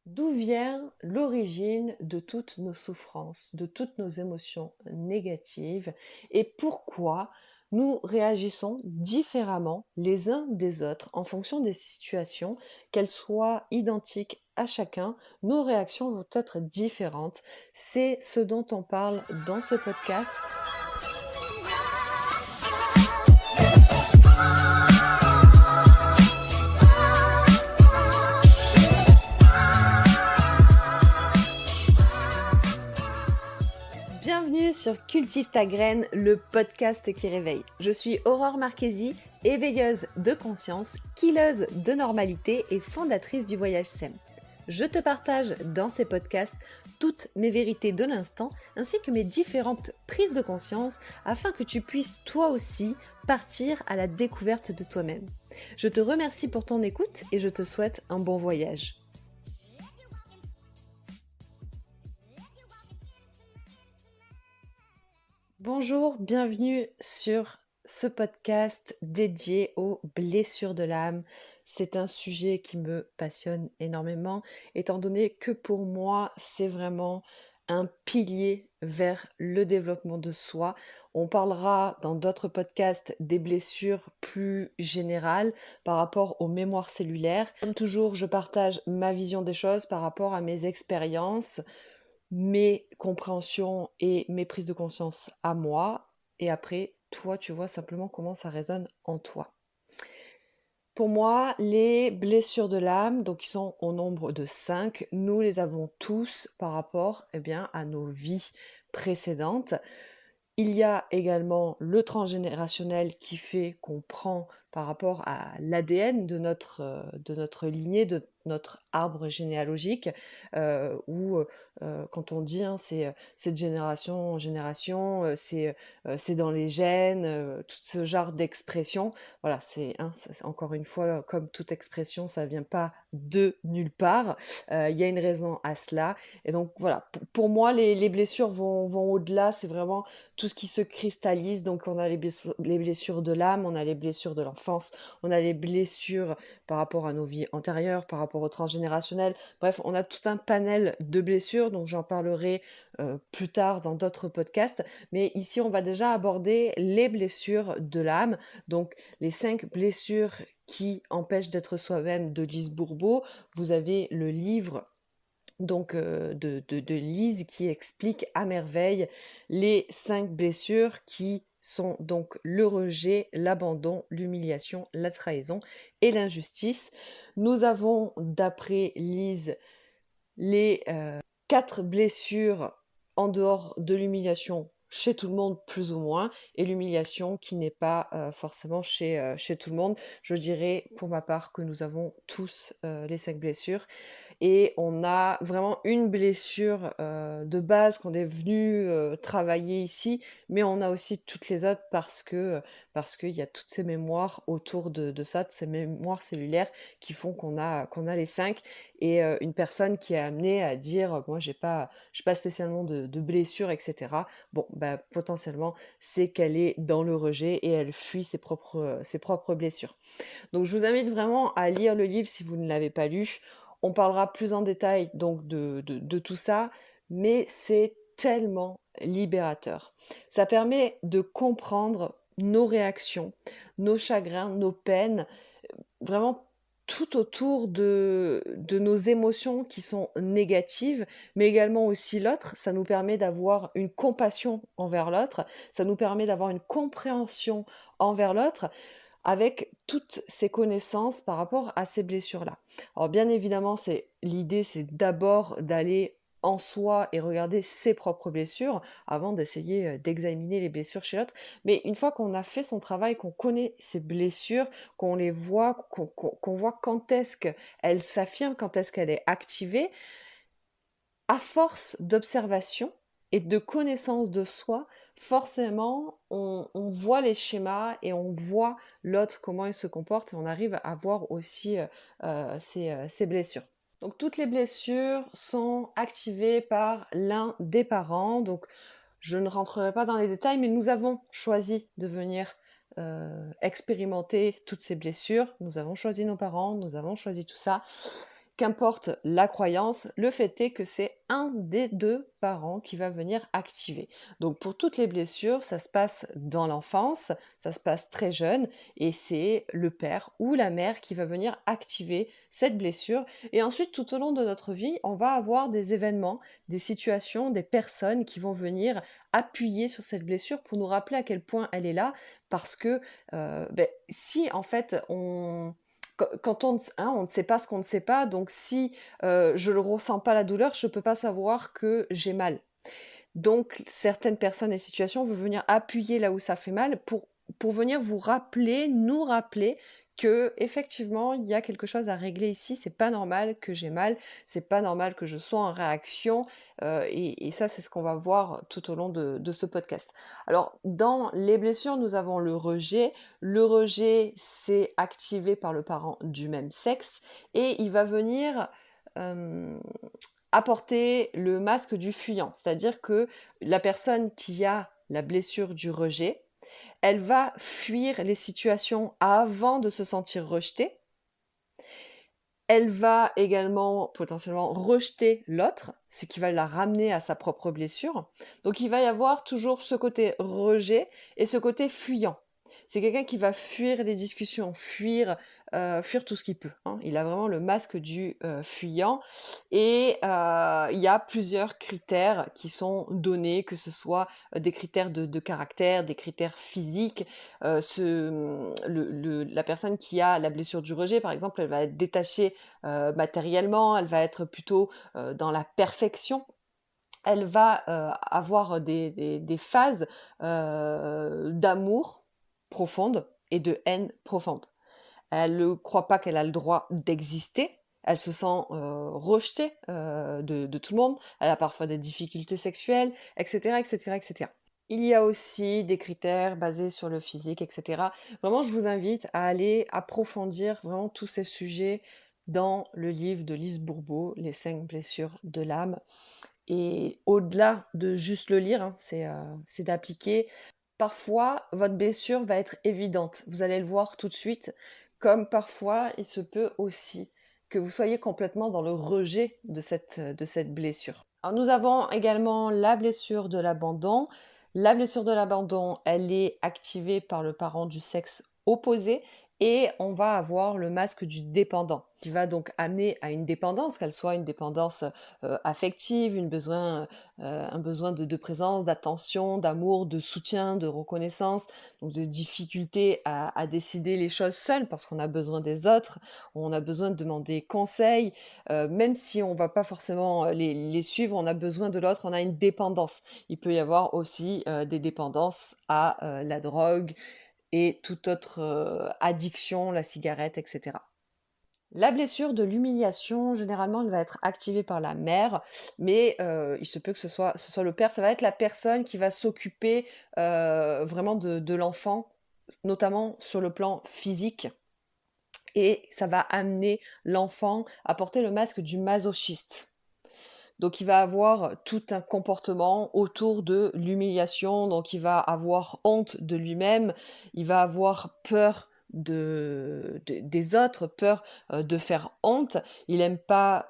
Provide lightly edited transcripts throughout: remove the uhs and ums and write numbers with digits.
D'où vient l'origine de toutes nos souffrances, de toutes nos émotions négatives et pourquoi nous réagissons différemment les uns des autres en fonction des situations, qu'elles soient identiques à chacun, nos réactions vont être différentes. C'est ce dont on parle dans ce podcast. Bienvenue sur Cultive ta graine, le podcast qui réveille. Je suis Aurore Marchesi, éveilleuse de conscience, killeuse de normalité et fondatrice du Voyage SEM. Je te partage dans ces podcasts toutes mes vérités de l'instant ainsi que mes différentes prises de conscience afin que tu puisses toi aussi partir à la découverte de toi-même. Je te remercie pour ton écoute et je te souhaite un bon voyage. Bonjour, bienvenue sur ce podcast dédié aux blessures de l'âme. C'est un sujet qui me passionne énormément, étant donné que pour moi, c'est vraiment un pilier vers le développement de soi. On parlera dans d'autres podcasts des blessures plus générales par rapport aux mémoires cellulaires. Comme toujours, je partage ma vision des choses par rapport à mes expériences, mes compréhensions et mes prises de conscience à moi. Et après, toi, tu vois simplement comment ça résonne en toi. Pour moi, les blessures de l'âme, donc qui sont au nombre de 5, nous les avons tous par rapport à nos vies précédentes. Il y a également le transgénérationnel qui fait qu'on prend par rapport à l'ADN de notre lignée, de notre arbre généalogique, où quand on dit c'est de génération en génération, c'est dans les gènes, tout ce genre d'expression. Voilà, encore une fois, comme toute expression, ça ne vient pas de nulle part. Il y a une raison à cela. Et donc voilà, pour moi, les blessures vont au-delà. C'est vraiment tout ce qui se cristallise. Donc, on a les blessures de l'âme, on a les blessures de l'enfance, on a les blessures par rapport à nos vies antérieures, par rapport au transgénérationnel. Bref, on a tout un panel de blessures, donc j'en parlerai plus tard dans d'autres podcasts. Mais ici, on va déjà aborder les blessures de l'âme. Donc, les 5 blessures qui empêchent d'être soi-même de Lise Bourbeau. Vous avez le livre de Lise qui explique à merveille les 5 blessures qui sont donc le rejet, l'abandon, l'humiliation, la trahison et l'injustice. Nous avons, d'après Lise, les 4 blessures en dehors de l'humiliation chez tout le monde plus ou moins, et l'humiliation qui n'est pas forcément chez tout le monde. Je dirais pour ma part que nous avons tous les 5 blessures et on a vraiment une blessure de base qu'on est venu travailler ici, mais on a aussi toutes les autres parce qu'il y a toutes ces mémoires autour de ça, toutes ces mémoires cellulaires qui font qu'on a les 5 et une personne qui est amenée à dire moi j'ai pas spécialement de blessures, etc. Bon, bah, potentiellement, c'est qu'elle est dans le rejet et elle fuit ses propres blessures. Donc je vous invite vraiment à lire le livre si vous ne l'avez pas lu. On parlera plus en détail donc de tout ça, mais c'est tellement libérateur. Ça permet de comprendre nos réactions, nos chagrins, nos peines, vraiment tout autour de nos émotions qui sont négatives, mais également aussi l'autre. Ça nous permet d'avoir une compassion envers l'autre, ça nous permet d'avoir une compréhension envers l'autre avec toutes ces connaissances par rapport à ces blessures-là. Alors bien évidemment, l'idée, c'est d'abord d'aller en soi et regarder ses propres blessures avant d'essayer d'examiner les blessures chez l'autre. Mais une fois qu'on a fait son travail, qu'on connaît ses blessures, qu'on les voit, qu'on voit quand est-ce qu'elle s'affirme, quand est-ce qu'elle est activée, à force d'observation et de connaissance de soi, forcément, on voit les schémas et on voit l'autre, comment il se comporte, et on arrive à voir aussi ses blessures. Donc toutes les blessures sont activées par l'un des parents. Donc je ne rentrerai pas dans les détails, mais nous avons choisi de venir expérimenter toutes ces blessures. Nous avons choisi nos parents, nous avons choisi tout ça. qu'importe la croyance, le fait est que c'est un des deux parents qui va venir activer. Donc pour toutes les blessures, ça se passe dans l'enfance, ça se passe très jeune, et c'est le père ou la mère qui va venir activer cette blessure. Et ensuite, tout au long de notre vie, on va avoir des événements, des situations, des personnes qui vont venir appuyer sur cette blessure pour nous rappeler à quel point elle est là, parce que si en fait quand on ne sait pas ce qu'on ne sait pas, donc si je ne ressens pas la douleur, je ne peux pas savoir que j'ai mal. Donc certaines personnes et situations vont venir appuyer là où ça fait mal pour venir vous rappeler, nous rappeler que effectivement il y a quelque chose à régler ici. C'est pas normal que j'ai mal, c'est pas normal que je sois en réaction, et ça c'est ce qu'on va voir tout au long de ce podcast. Alors dans les blessures, nous avons le rejet. Le rejet, c'est activé par le parent du même sexe et il va venir apporter le masque du fuyant, c'est-à-dire que la personne qui a la blessure du rejet, elle va fuir les situations avant de se sentir rejetée. Elle va également potentiellement rejeter l'autre, ce qui va la ramener à sa propre blessure. Donc il va y avoir toujours ce côté rejet et ce côté fuyant. C'est quelqu'un qui va fuir les discussions, fuir tout ce qu'il peut, hein. Il a vraiment le masque du fuyant. Et il y a plusieurs critères qui sont donnés, que ce soit des critères de caractère, des critères physiques. La personne qui a la blessure du rejet, par exemple, elle va être détachée matériellement, elle va être plutôt dans la perfection. Elle va avoir des phases d'amour profonde et de haine profonde. Elle ne croit pas qu'elle a le droit d'exister. Elle se sent rejetée de tout le monde. Elle a parfois des difficultés sexuelles, etc., etc., etc. Il y a aussi des critères basés sur le physique, etc. Vraiment, je vous invite à aller approfondir vraiment tous ces sujets dans le livre de Lise Bourbeau, Les 5 blessures de l'âme. Et au-delà de juste le lire, hein, c'est d'appliquer. Parfois, votre blessure va être évidente, vous allez le voir tout de suite, comme parfois il se peut aussi que vous soyez complètement dans le rejet de cette blessure. Alors, nous avons également la blessure de l'abandon. La blessure de l'abandon, elle est activée par le parent du sexe opposé et on va avoir le masque du dépendant qui va donc amener à une dépendance, qu'elle soit une dépendance affective, un besoin de présence, d'attention, d'amour, de soutien, de reconnaissance, donc de difficulté à décider les choses seul parce qu'on a besoin des autres, on a besoin de demander conseil, même si on ne va pas forcément les suivre, on a besoin de l'autre, on a une dépendance. Il peut y avoir aussi des dépendances à la drogue et toute autre addiction, la cigarette, etc. La blessure de l'humiliation, généralement, elle va être activée par la mère, mais il se peut que ce soit le père. Ça va être la personne qui va s'occuper vraiment de l'enfant, notamment sur le plan physique. Et ça va amener l'enfant à porter le masque du masochiste. Donc il va avoir tout un comportement autour de l'humiliation, donc il va avoir honte de lui-même, il va avoir peur des autres, peur de faire honte, il n'aime pas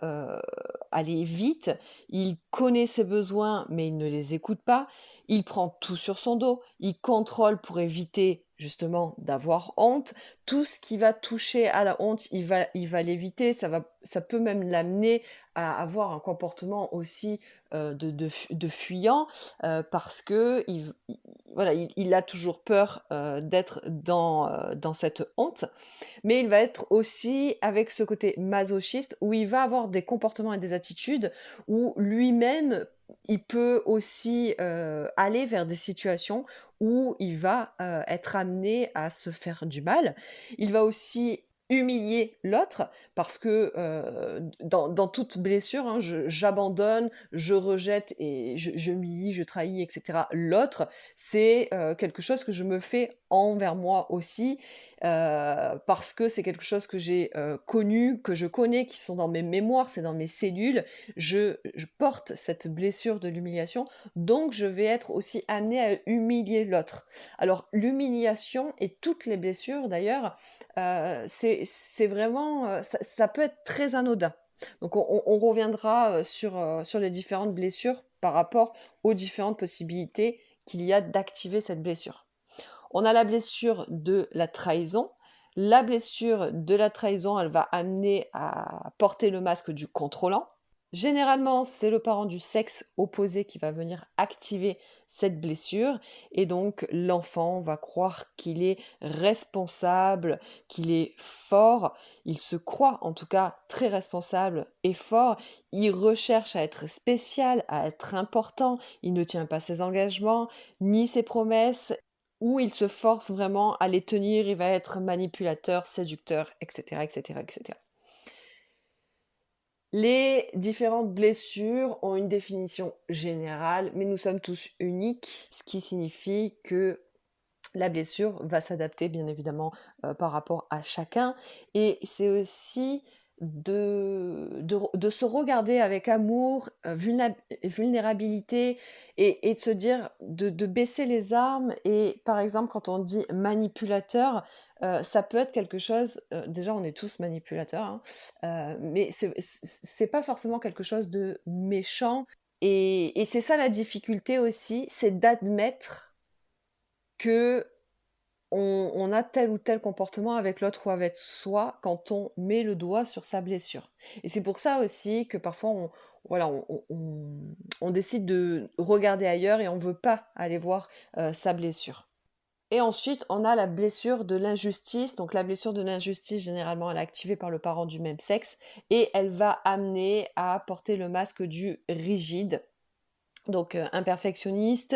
aller vite, il connaît ses besoins mais il ne les écoute pas, il prend tout sur son dos, il contrôle pour éviter justement d'avoir honte. Tout ce qui va toucher à la honte, il va l'éviter, ça peut même l'amener à avoir un comportement aussi de fuyant parce que voilà, il a toujours peur d'être dans cette honte, mais il va être aussi avec ce côté masochiste où il va avoir des comportements et des attitudes où lui-même il peut aussi aller vers des situations où il va être amené à se faire du mal. Il va aussi humilier l'autre parce que dans toute blessure, hein, j'abandonne, je rejette et j'humilie, je trahis, etc. L'autre, c'est quelque chose que je me fais envers moi aussi parce que c'est quelque chose que j'ai connu, que je connais, qui sont dans mes mémoires, c'est dans mes cellules. Je porte cette blessure de l'humiliation, donc je vais être aussi amenée à humilier l'autre. Alors l'humiliation et toutes les blessures d'ailleurs, c'est vraiment, ça peut être très anodin. Donc on reviendra sur les différentes blessures par rapport aux différentes possibilités qu'il y a d'activer cette blessure. On a la blessure de la trahison. La blessure de la trahison, elle va amener à porter le masque du contrôlant. Généralement, c'est le parent du sexe opposé qui va venir activer cette blessure et donc l'enfant va croire qu'il est responsable, qu'il est fort. Il se croit en tout cas très responsable et fort. Il recherche à être spécial, à être important. Il ne tient pas ses engagements ni ses promesses ou il se force vraiment à les tenir. Il va être manipulateur, séducteur, etc., etc., etc. Les différentes blessures ont une définition générale, mais nous sommes tous uniques, ce qui signifie que la blessure va s'adapter bien évidemment par rapport à chacun. Et c'est aussi de se regarder avec amour, vulnérabilité et de se dire de baisser les armes. Et par exemple, quand on dit manipulateur, ça peut être quelque chose, déjà on est tous manipulateurs, hein, mais c'est pas forcément quelque chose de méchant. Et c'est ça la difficulté aussi, c'est d'admettre que on a tel ou tel comportement avec l'autre ou avec soi quand on met le doigt sur sa blessure. Et c'est pour ça aussi que parfois voilà, on décide de regarder ailleurs et on ne veut pas aller voir sa blessure. Et ensuite, on a la blessure de l'injustice. Donc la blessure de l'injustice, généralement, elle est activée par le parent du même sexe et elle va amener à porter le masque du rigide. Donc un perfectionniste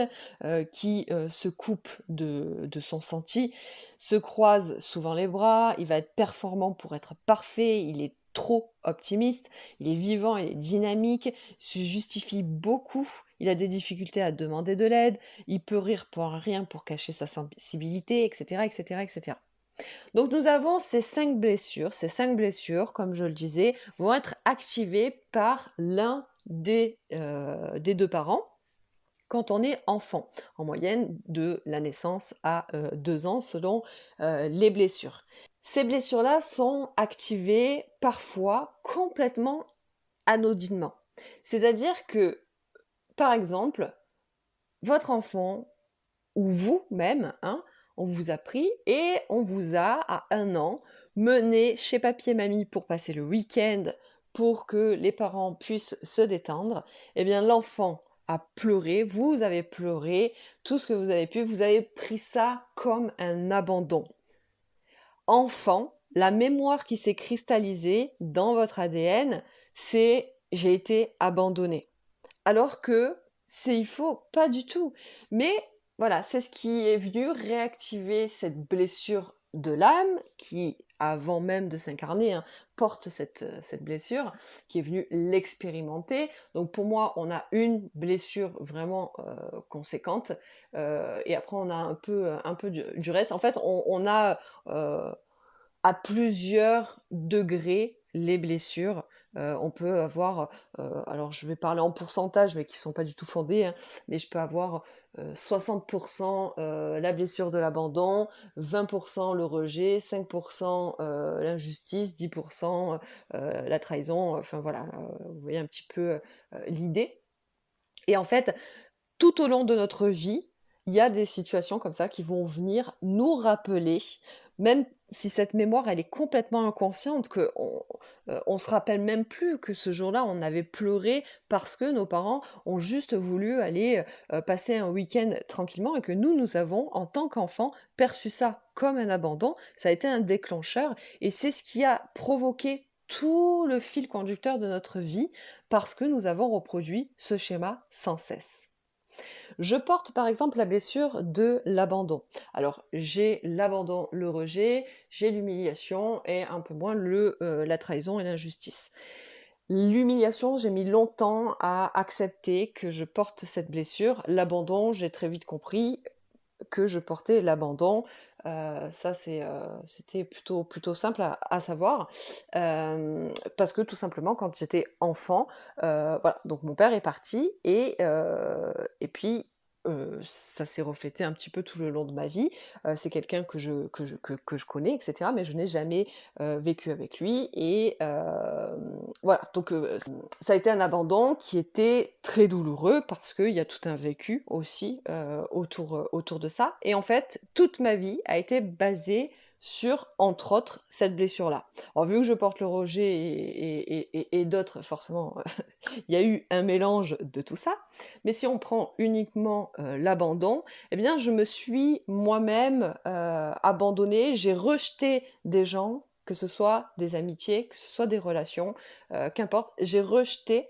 qui se coupe de son senti, se croise souvent les bras, il va être performant pour être parfait, il est trop optimiste, il est vivant, il est dynamique, il se justifie beaucoup, il a des difficultés à demander de l'aide, il peut rire pour rien pour cacher sa sensibilité, etc., etc., etc. Donc nous avons ces 5 blessures. Ces 5 blessures, comme je le disais, vont être activées par l'un des deux parents quand on est enfant, en moyenne de la naissance à 2 ans selon les blessures. Ces blessures-là sont activées parfois complètement anodinement. C'est-à-dire que, par exemple, votre enfant ou vous-même, hein, on vous a pris et on vous a, à 1 an, mené chez papy et mamie pour passer le week-end, pour que les parents puissent se détendre. Eh bien, l'enfant a pleuré, vous avez pleuré, tout ce que vous avez pu, vous avez pris ça comme un abandon. Enfant, la mémoire qui s'est cristallisée dans votre ADN, c'est j'ai été abandonné. Alors que il faut pas du tout. Mais voilà, c'est ce qui est venu réactiver cette blessure de l'âme qui, avant même de s'incarner, hein, porte cette blessure, qui est venue l'expérimenter. Donc pour moi, on a une blessure vraiment conséquente, et après on a un peu du reste. En fait, on a à plusieurs degrés les blessures. On peut avoir, alors je vais parler en pourcentage, mais qui ne sont pas du tout fondés, hein, mais je peux avoir 60% la blessure de l'abandon, 20% le rejet, 5% l'injustice, 10% la trahison, enfin voilà, vous voyez un petit peu l'idée. Et en fait, tout au long de notre vie, il y a des situations comme ça qui vont venir nous rappeler, même si cette mémoire, elle est complètement inconsciente, on se rappelle même plus que ce jour-là, on avait pleuré parce que nos parents ont juste voulu aller passer un week-end tranquillement et que nous avons, en tant qu'enfants, perçu ça comme un abandon. Ça a été un déclencheur et c'est ce qui a provoqué tout le fil conducteur de notre vie parce que nous avons reproduit ce schéma sans cesse. Je porte par exemple la blessure de l'abandon. Alors j'ai l'abandon, le rejet, j'ai l'humiliation et un peu moins la trahison et l'injustice. L'humiliation, j'ai mis longtemps à accepter que je porte cette blessure. L'abandon, j'ai très vite compris que je portais l'abandon. Ça, c'était plutôt simple à savoir. Parce que tout simplement, quand j'étais enfant, voilà, donc mon père est parti et puis ça s'est reflété un petit peu tout le long de ma vie. C'est quelqu'un que je connais et cetera, mais je n'ai jamais, vécu avec lui et voilà, donc ça a été un abandon qui était très douloureux parce qu'il y a tout un vécu aussi, autour de ça et en fait, toute ma vie a été basée sur, entre autres, cette blessure-là. Alors vu que je porte le rejet et d'autres, forcément, il y a eu un mélange de tout ça. Mais si on prend uniquement, l'abandon, eh bien je me suis moi-même, abandonnée. J'ai rejeté des gens, que ce soit des amitiés, que ce soit des relations, qu'importe. J'ai rejeté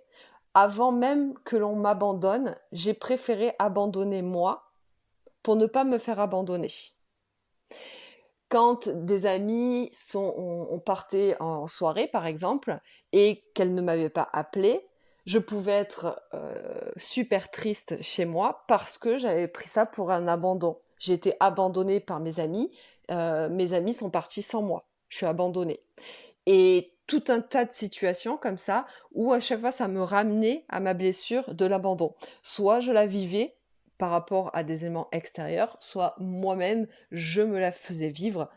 avant même que l'on m'abandonne. J'ai préféré abandonner moi, pour ne pas me faire abandonner. Quand des amis on partait en soirée, par exemple, et qu'elles ne m'avaient pas appelée, je pouvais être super triste chez moi parce que j'avais pris ça pour un abandon. J'ai été abandonnée par mes amis sont partis sans moi. Je suis abandonnée. Et tout un tas de situations comme ça où à chaque fois ça me ramenait à ma blessure de l'abandon. Soit je la vivais par rapport à des éléments extérieurs, soit moi-même je me la faisais vivre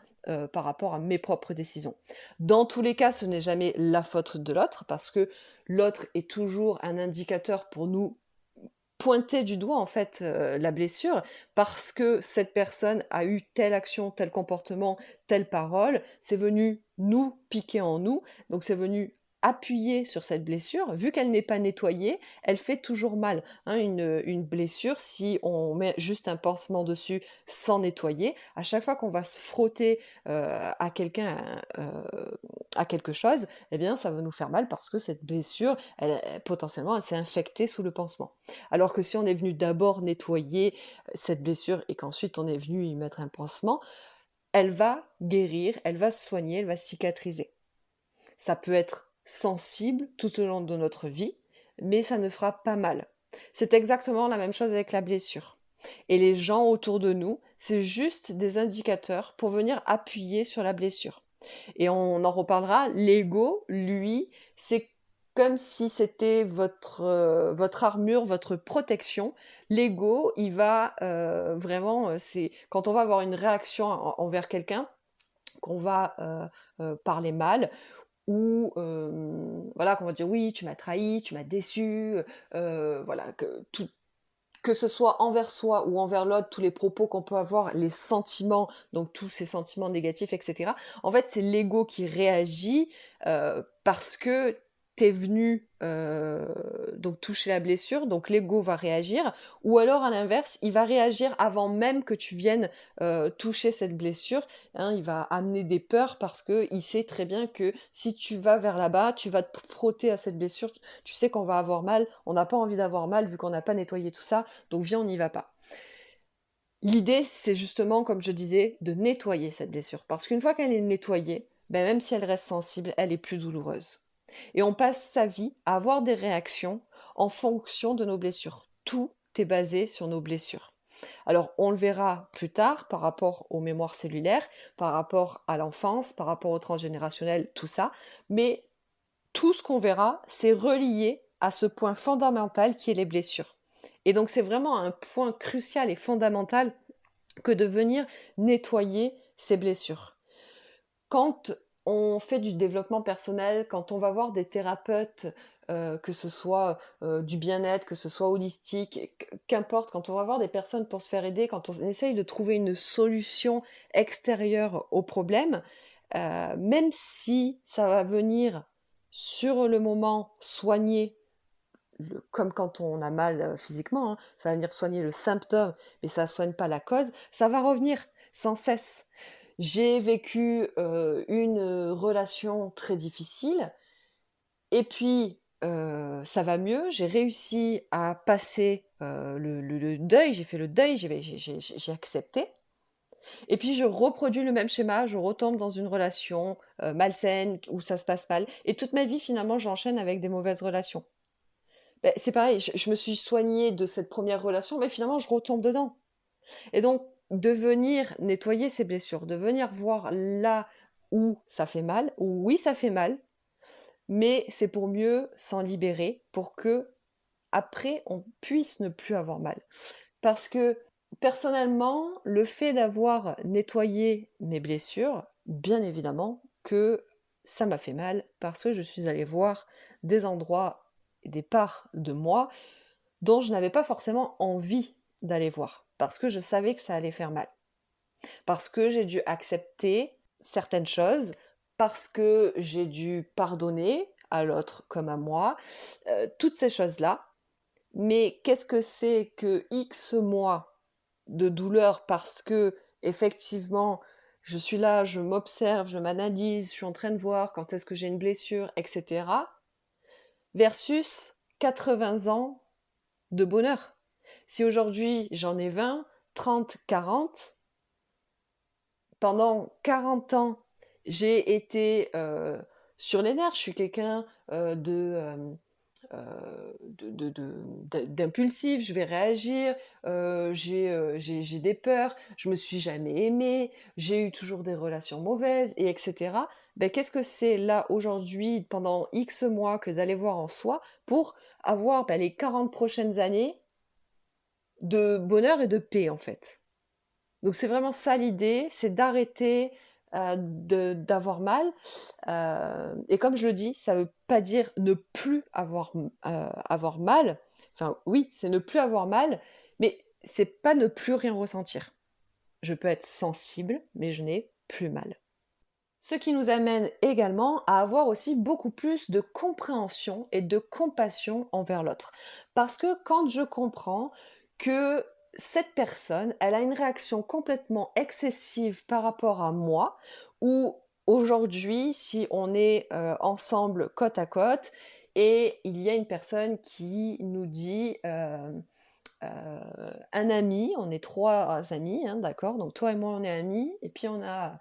par rapport à mes propres décisions. Dans tous les cas, ce n'est jamais la faute de l'autre parce que l'autre est toujours un indicateur pour nous pointer du doigt en fait la blessure parce que cette personne a eu telle action, tel comportement, telle parole, c'est venu nous piquer en nous, donc c'est venu appuyer sur cette blessure. Vu qu'elle n'est pas nettoyée, elle fait toujours mal. Hein. Une blessure, si on met juste un pansement dessus sans nettoyer, à chaque fois qu'on va se frotter à quelqu'un, à quelque chose, eh bien ça va nous faire mal parce que cette blessure, potentiellement, elle s'est infectée sous le pansement. Alors que si on est venu d'abord nettoyer cette blessure et qu'ensuite on est venu y mettre un pansement, elle va guérir, elle va se soigner, elle va cicatriser. Ça peut être sensible tout au long de notre vie, mais ça ne fera pas mal. C'est exactement la même chose avec la blessure. Et les gens autour de nous, c'est juste des indicateurs pour venir appuyer sur la blessure. Et on en reparlera. L'ego, lui, c'est comme si c'était votre armure, votre protection. L'ego, il va vraiment, c'est quand on va avoir une réaction envers quelqu'un, qu'on va parler mal, ou voilà, qu'on va dire oui, tu m'as trahi, tu m'as déçu, voilà, que ce soit envers soi ou envers l'autre, tous les propos qu'on peut avoir, les sentiments, donc tous ces sentiments négatifs, etc. En fait, c'est l'ego qui réagit parce que t'es venu donc toucher la blessure, donc l'ego va réagir, ou alors à l'inverse, il va réagir avant même que tu viennes toucher cette blessure. Hein, il va amener des peurs parce que il sait très bien que si tu vas vers là-bas, tu vas te frotter à cette blessure, tu sais qu'on va avoir mal, on n'a pas envie d'avoir mal vu qu'on n'a pas nettoyé tout ça, donc viens, on n'y va pas. L'idée, c'est justement, comme je disais, de nettoyer cette blessure. Parce qu'une fois qu'elle est nettoyée, ben même si elle reste sensible, elle est plus douloureuse. Et on passe sa vie à avoir des réactions en fonction de nos blessures. Tout est basé sur nos blessures. Alors, on le verra plus tard par rapport aux mémoires cellulaires, par rapport à l'enfance, par rapport au transgénérationnel, tout ça. Mais tout ce qu'on verra, c'est relié à ce point fondamental qui est les blessures. Et donc c'est vraiment un point crucial et fondamental que de venir nettoyer ces blessures. Quand on fait du développement personnel, quand on va voir des thérapeutes, que ce soit du bien-être, que ce soit holistique, qu'importe, quand on va voir des personnes pour se faire aider, quand on essaye de trouver une solution extérieure au problème, même si ça va venir sur le moment soigner, comme quand on a mal physiquement, hein, ça va venir soigner le symptôme, mais ça ne soigne pas la cause, ça va revenir sans cesse. J'ai vécu une relation très difficile, et puis ça va mieux, j'ai réussi à passer le deuil, j'ai fait le deuil, j'ai accepté. Et puis je reproduis le même schéma, je retombe dans une relation malsaine où ça se passe mal. Et toute ma vie, finalement, j'enchaîne avec des mauvaises relations. Ben, c'est pareil, je me suis soignée de cette première relation, mais finalement, je retombe dedans. Et donc, de venir nettoyer ces blessures, de venir voir là où ça fait mal, où oui, ça fait mal, mais c'est pour mieux s'en libérer, pour que après on puisse ne plus avoir mal. Parce que personnellement, le fait d'avoir nettoyé mes blessures, bien évidemment que ça m'a fait mal parce que je suis allée voir des endroits et des parts de moi dont je n'avais pas forcément envie d'aller voir parce que je savais que ça allait faire mal. Parce que j'ai dû accepter certaines choses, parce que j'ai dû pardonner à l'autre comme à moi, toutes ces choses-là. Mais qu'est-ce que c'est que X mois de douleur parce que effectivement, je suis là, je m'observe, je m'analyse, je suis en train de voir quand est-ce que j'ai une blessure, etc. versus 80 ans de bonheur. Si aujourd'hui j'en ai 20, 30, 40, pendant 40 ans, j'ai été sur les nerfs. Je suis quelqu'un d'impulsif, je vais réagir, j'ai des peurs, je me suis jamais aimée, j'ai eu toujours des relations mauvaises, et etc. Ben, qu'est-ce que c'est là aujourd'hui, pendant X mois, que d'aller voir en soi pour avoir les 40 prochaines années de bonheur et de paix en fait. Donc c'est vraiment ça l'idée, c'est d'arrêter d'avoir mal. Et comme je le dis, ça ne veut pas dire ne plus avoir mal. Enfin oui, c'est ne plus avoir mal, mais c'est pas ne plus rien ressentir. Je peux être sensible, mais je n'ai plus mal. Ce qui nous amène également à avoir aussi beaucoup plus de compréhension et de compassion envers l'autre. Parce que quand je comprends que cette personne, elle a une réaction complètement excessive par rapport à moi, ou aujourd'hui, si on est ensemble côte à côte, et il y a une personne qui nous dit un ami, on est trois amis, hein, d'accord? Donc toi et moi, on est amis, et puis on a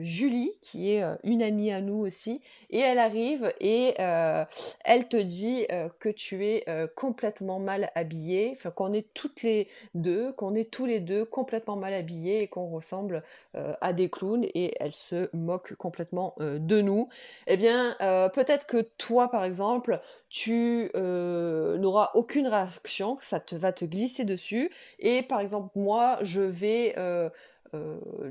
Julie, qui est une amie à nous aussi, et elle arrive et elle te dit que tu es complètement mal habillée, enfin qu'on est toutes les deux, qu'on est tous les deux complètement mal habillés et qu'on ressemble à des clowns, et elle se moque complètement de nous. Eh bien, peut-être que toi, par exemple, tu n'auras aucune réaction, que va te glisser dessus, et par exemple, moi, je vais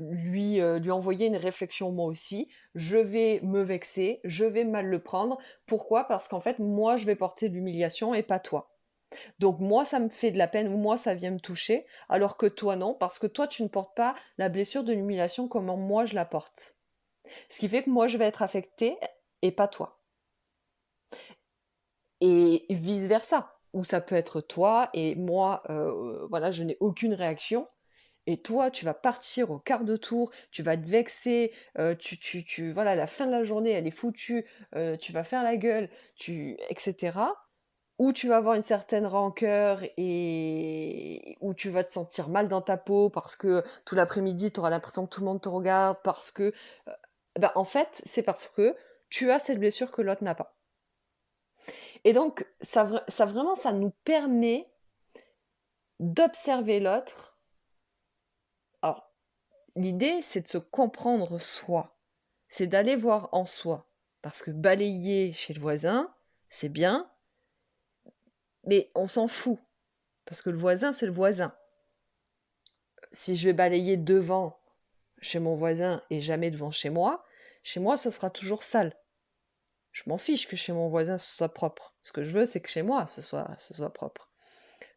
lui envoyer une réflexion moi aussi, je vais me vexer, je vais mal le prendre. Pourquoi? Parce qu'en fait, moi, je vais porter l'humiliation et pas toi. Donc moi, ça me fait de la peine, ou moi, ça vient me toucher, alors que toi, non, parce que toi, tu ne portes pas la blessure de l'humiliation comme moi, je la porte. Ce qui fait que moi, je vais être affectée et pas toi. Et vice-versa. Ou ça peut être toi et moi, voilà, je n'ai aucune réaction. Et toi, tu vas partir au quart de tour, tu vas te vexer, voilà, la fin de la journée, elle est foutue, tu vas faire la gueule, etc. Ou tu vas avoir une certaine rancœur et où tu vas te sentir mal dans ta peau parce que tout l'après-midi, tu auras l'impression que tout le monde te regarde, parce que, en fait, c'est parce que tu as cette blessure que l'autre n'a pas. Et donc, ça vraiment, ça nous permet d'observer l'autre. Alors, l'idée, c'est de se comprendre soi. C'est d'aller voir en soi. Parce que balayer chez le voisin, c'est bien, mais on s'en fout. Parce que le voisin, c'est le voisin. Si je vais balayer devant chez mon voisin et jamais devant chez moi, ce sera toujours sale. Je m'en fiche que chez mon voisin, ce soit propre. Ce que je veux, c'est que chez moi, ce soit propre.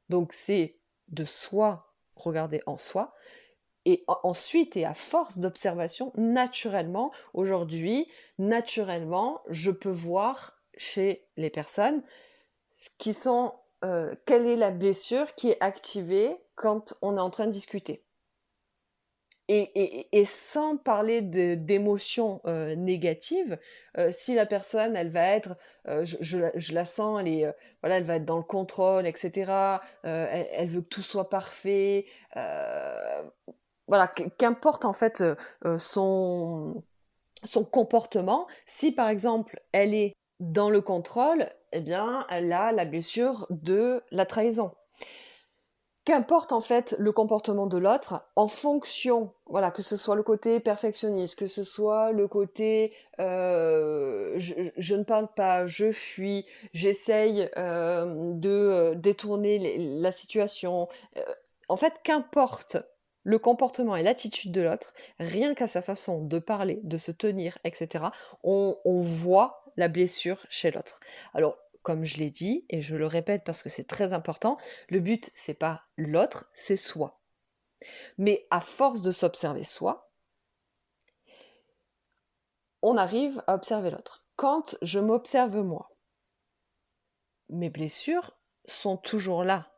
Donc, c'est de soi regarder en soi. Et ensuite, et à force d'observation, naturellement, aujourd'hui, naturellement, je peux voir chez les personnes quelle est la blessure qui est activée quand on est en train de discuter. Et sans parler d'émotions négatives, si la personne, elle va être, je la sens, voilà, elle va être dans le contrôle, etc. Elle veut que tout soit parfait. Voilà, qu'importe en fait son comportement. Si par exemple elle est dans le contrôle, eh bien elle a la blessure de la trahison. Qu'importe en fait le comportement de l'autre, en fonction, voilà, que ce soit le côté perfectionniste, que ce soit le côté je ne parle pas, je fuis, j'essaye de détourner la situation. Euh, En fait, qu'importe le comportement et l'attitude de l'autre, rien qu'à sa façon de parler, de se tenir, etc., on voit la blessure chez l'autre. Alors, comme je l'ai dit, et je le répète parce que c'est très important, le but, c'est pas l'autre, c'est soi. Mais à force de s'observer soi, on arrive à observer l'autre. Quand je m'observe moi, mes blessures sont toujours là.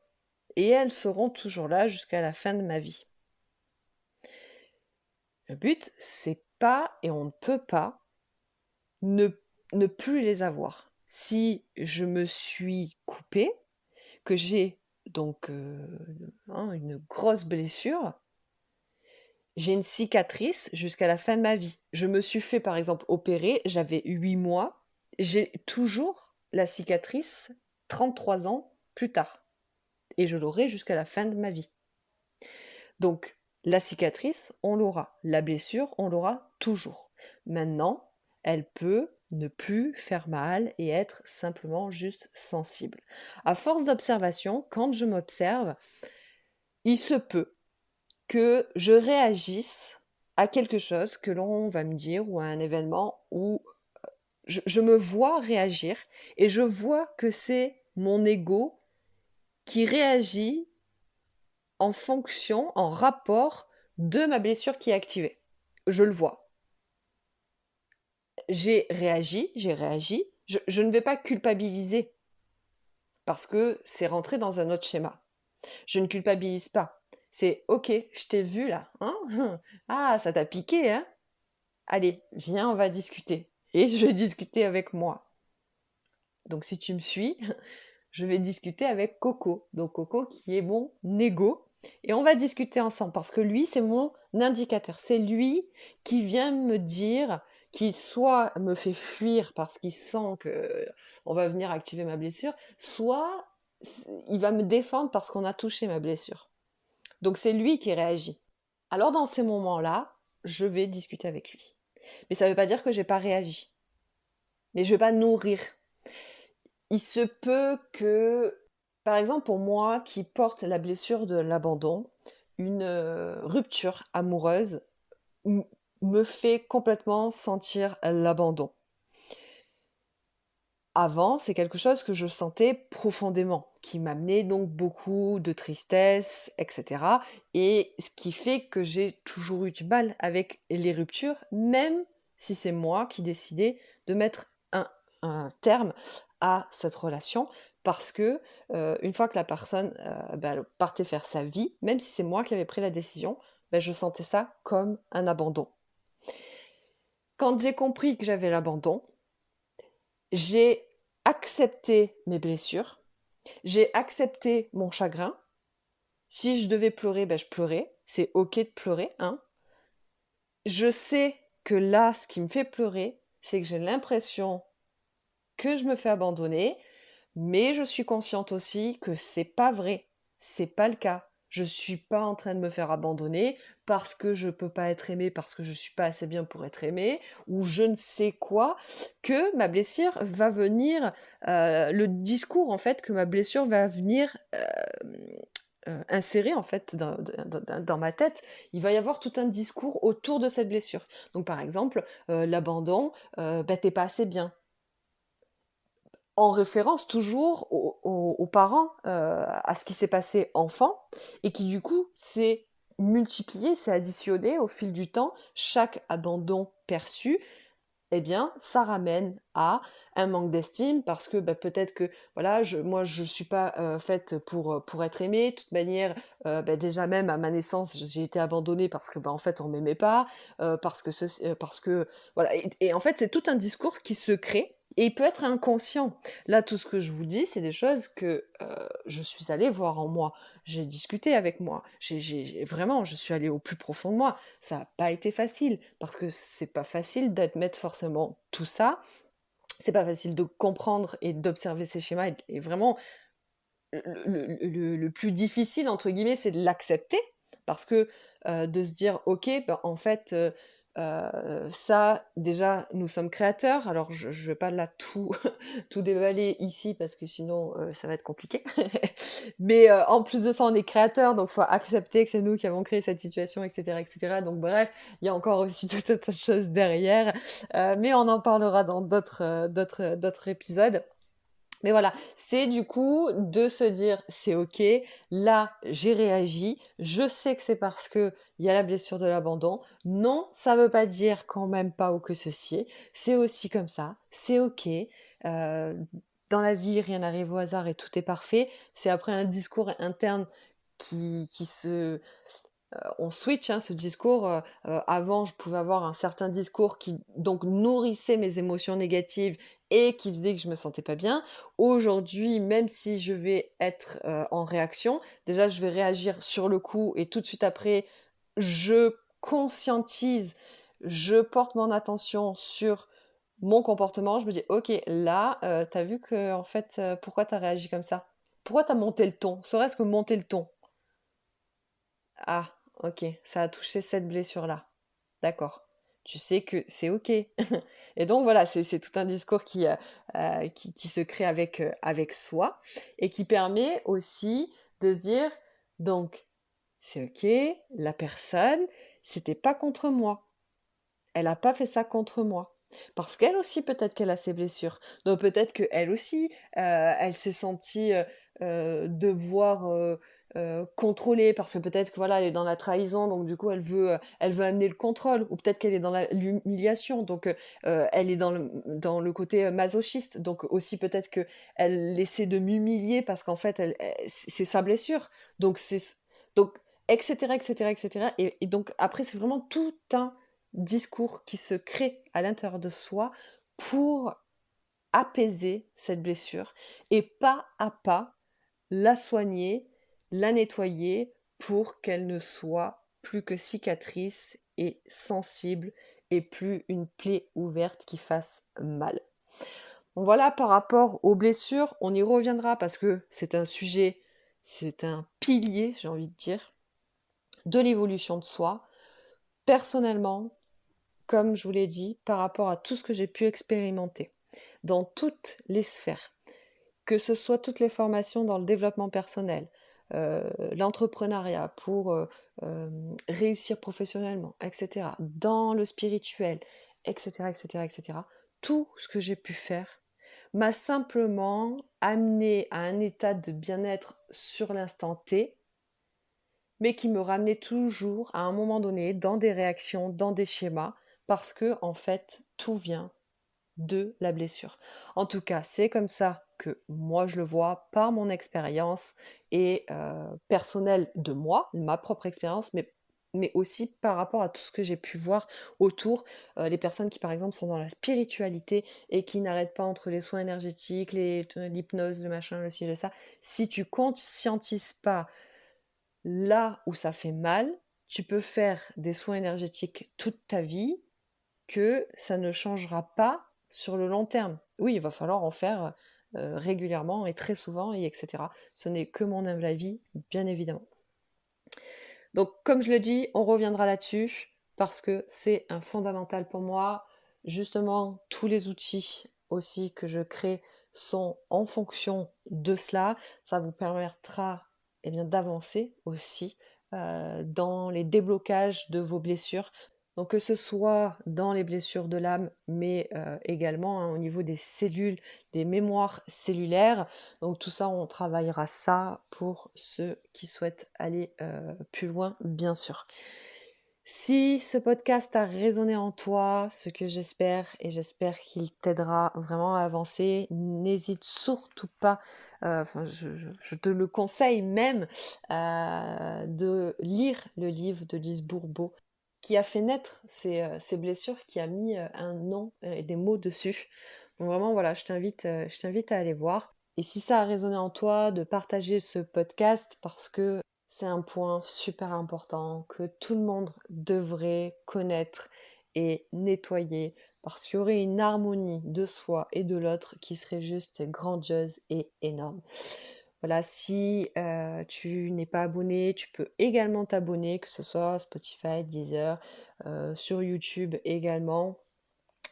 Et elles seront toujours là jusqu'à la fin de ma vie. Le but, c'est pas, et on ne peut pas, ne, ne plus les avoir. Si je me suis coupée, que j'ai donc une grosse blessure, j'ai une cicatrice jusqu'à la fin de ma vie. Je me suis fait par exemple opérer, j'avais 8 mois, j'ai toujours la cicatrice 33 ans plus tard. Et je l'aurai jusqu'à la fin de ma vie. Donc la cicatrice, on l'aura. La blessure, on l'aura toujours. Maintenant, elle peut ne plus faire mal et être simplement juste sensible. À force d'observation, quand je m'observe, il se peut que je réagisse à quelque chose que l'on va me dire ou à un événement où je me vois réagir et je vois que c'est mon ego qui réagit en fonction, en rapport de ma blessure qui est activée. Je le vois. J'ai réagi, je ne vais pas culpabiliser parce que c'est rentré dans un autre schéma. Je ne culpabilise pas. C'est ok, je t'ai vu là. Hein. Ah, ça t'a piqué, hein? Allez, viens, on va discuter. Et je vais discuter avec moi. Donc si tu me suis, je vais discuter avec Coco. Donc Coco qui est mon ego. Et on va discuter ensemble parce que lui, c'est mon indicateur. C'est lui qui vient me dire, qui soit me fait fuir parce qu'il sent que on va venir activer ma blessure, soit il va me défendre parce qu'on a touché ma blessure. Donc c'est lui qui réagit. Alors dans ces moments-là, je vais discuter avec lui. Mais ça ne veut pas dire que j'ai pas réagi. Mais je vais pas nourrir. Il se peut que, par exemple, pour moi qui porte la blessure de l'abandon, une rupture amoureuse me fait complètement sentir l'abandon. Avant, c'est quelque chose que je sentais profondément, qui m'amenait donc beaucoup de tristesse, etc. Et ce qui fait que j'ai toujours eu du mal avec les ruptures, même si c'est moi qui décidais de mettre un terme à cette relation, parce que une fois que la personne elle partait faire sa vie, même si c'est moi qui avais pris la décision, je sentais ça comme un abandon. Quand j'ai compris que j'avais l'abandon, j'ai accepté mes blessures, j'ai accepté mon chagrin. Si je devais pleurer, je pleurais. C'est ok de pleurer, hein. Je sais que là, ce qui me fait pleurer, c'est que j'ai l'impression que je me fais abandonner, mais je suis consciente aussi que c'est pas vrai. C'est pas le cas. Je suis pas en train de me faire abandonner parce que je peux pas être aimée, parce que je suis pas assez bien pour être aimée, ou je ne sais quoi, que ma blessure va venir, le discours en fait que ma blessure va venir insérer en fait dans ma tête, il va y avoir tout un discours autour de cette blessure. Donc par exemple, l'abandon, t'es pas assez bien, en référence toujours aux parents, à ce qui s'est passé enfant, et qui du coup s'est multiplié, s'est additionné au fil du temps. Chaque abandon perçu, eh bien, ça ramène à un manque d'estime parce que peut-être que voilà, moi je suis pas faite pour être aimée. De toute manière, déjà même à ma naissance, j'ai été abandonnée parce que en fait on m'aimait pas, parce que voilà. Et en fait, c'est tout un discours qui se crée. Et il peut être inconscient. Là, tout ce que je vous dis, c'est des choses que je suis allée voir en moi. J'ai discuté avec moi. Vraiment, je suis allée au plus profond de moi. Ça n'a pas été facile parce que c'est pas facile d'admettre forcément tout ça. C'est pas facile de comprendre et d'observer ces schémas et vraiment le plus difficile, entre guillemets, c'est de l'accepter parce que de se dire, ok, ben, en fait, ça, déjà, nous sommes créateurs. Alors, je ne vais pas là tout, tout déballer ici parce que sinon, ça va être compliqué. Mais en plus de ça, on est créateurs, donc il faut accepter que c'est nous qui avons créé cette situation, etc., etc. Donc, bref, il y a encore aussi tout un tas de choses derrière. Mais on en parlera dans d'autres épisodes. Mais voilà, c'est du coup de se dire, c'est ok, là j'ai réagi, je sais que c'est parce que il y a la blessure de l'abandon. Non, ça veut pas dire quand même pas ou que ceci est. C'est aussi comme ça, c'est ok. Euh, dans la vie, rien n'arrive au hasard et tout est parfait. C'est après un discours interne qui se, on switch hein, ce discours. Avant, je pouvais avoir un certain discours qui donc nourrissait mes émotions négatives et qui faisait que je me sentais pas bien. Aujourd'hui, même si je vais être en réaction, déjà je vais réagir sur le coup et tout de suite après, je conscientise, je porte mon attention sur mon comportement. Je me dis, ok, là, t'as vu que en fait, pourquoi t'as réagi comme ça? Pourquoi t'as monté le ton? Serait-ce que monter le ton? Ah, ok, ça a touché cette blessure-là. D'accord. Tu sais que c'est ok. Et donc voilà, c'est tout un discours qui se crée avec soi et qui permet aussi de se dire, donc, c'est ok, la personne, c'était pas contre moi. Elle n'a pas fait ça contre moi. Parce qu'elle aussi, peut-être qu'elle a ses blessures. Donc peut-être qu'elle aussi, elle s'est sentie devoir contrôler parce que peut-être que voilà, elle est dans la trahison, donc du coup elle veut amener le contrôle. Ou peut-être qu'elle est dans l'humiliation, donc elle est dans le côté masochiste. Donc aussi peut-être que elle essaie de m'humilier parce qu'en fait c'est sa blessure. Donc donc etc etc etc. Et donc après c'est vraiment tout un discours qui se crée à l'intérieur de soi pour apaiser cette blessure et pas à pas la soigner, la nettoyer pour qu'elle ne soit plus que cicatrice et sensible et plus une plaie ouverte qui fasse mal. Donc voilà, par rapport aux blessures, on y reviendra parce que c'est un sujet, c'est un pilier, j'ai envie de dire, de l'évolution de soi. Personnellement, comme je vous l'ai dit, par rapport à tout ce que j'ai pu expérimenter dans toutes les sphères, que ce soit toutes les formations dans le développement personnel, l'entrepreneuriat pour réussir professionnellement, etc., dans le spirituel, etc., etc., etc., tout ce que j'ai pu faire m'a simplement amené à un état de bien-être sur l'instant T, mais qui me ramenait toujours à un moment donné dans des réactions, dans des schémas, parce que en fait, tout vient de la blessure. En tout cas, c'est comme ça que moi je le vois par mon expérience et personnelle de moi, ma propre expérience, mais aussi par rapport à tout ce que j'ai pu voir autour, les personnes qui par exemple sont dans la spiritualité et qui n'arrêtent pas entre les soins énergétiques, l'hypnose, le machin, le ci, le ça. Si tu conscientises pas là où ça fait mal, tu peux faire des soins énergétiques toute ta vie, que ça ne changera pas sur le long terme. Oui, il va falloir en faire régulièrement et très souvent, et etc. Ce n'est que mon humble avis, bien évidemment. Donc, comme je le dis, on reviendra là-dessus parce que c'est un fondamental pour moi. Justement, tous les outils aussi que je crée sont en fonction de cela. Ça vous permettra eh bien, d'avancer aussi dans les déblocages de vos blessures. Donc que ce soit dans les blessures de l'âme, mais également hein, au niveau des cellules, des mémoires cellulaires. Donc tout ça, on travaillera ça pour ceux qui souhaitent aller plus loin, bien sûr. Si ce podcast a résonné en toi, ce que j'espère, et j'espère qu'il t'aidera vraiment à avancer, n'hésite surtout pas, je te le conseille même, de lire le livre de Lise Bourbeau, qui a fait naître ces blessures, qui a mis un nom et des mots dessus. Donc vraiment, voilà, je t'invite à aller voir. Et si ça a résonné en toi, de partager ce podcast parce que c'est un point super important que tout le monde devrait connaître et nettoyer parce qu'il y aurait une harmonie de soi et de l'autre qui serait juste grandiose et énorme. Voilà, si tu n'es pas abonné, tu peux également t'abonner, que ce soit Spotify, Deezer, sur YouTube également.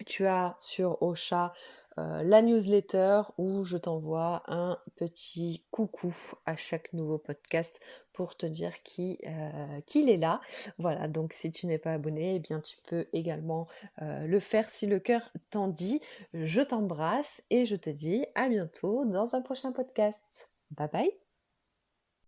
Tu as sur Ocha la newsletter où je t'envoie un petit coucou à chaque nouveau podcast pour te dire qu'il est là. Voilà, donc si tu n'es pas abonné, eh bien tu peux également le faire si le cœur t'en dit. Je t'embrasse et je te dis à bientôt dans un prochain podcast. Bye bye.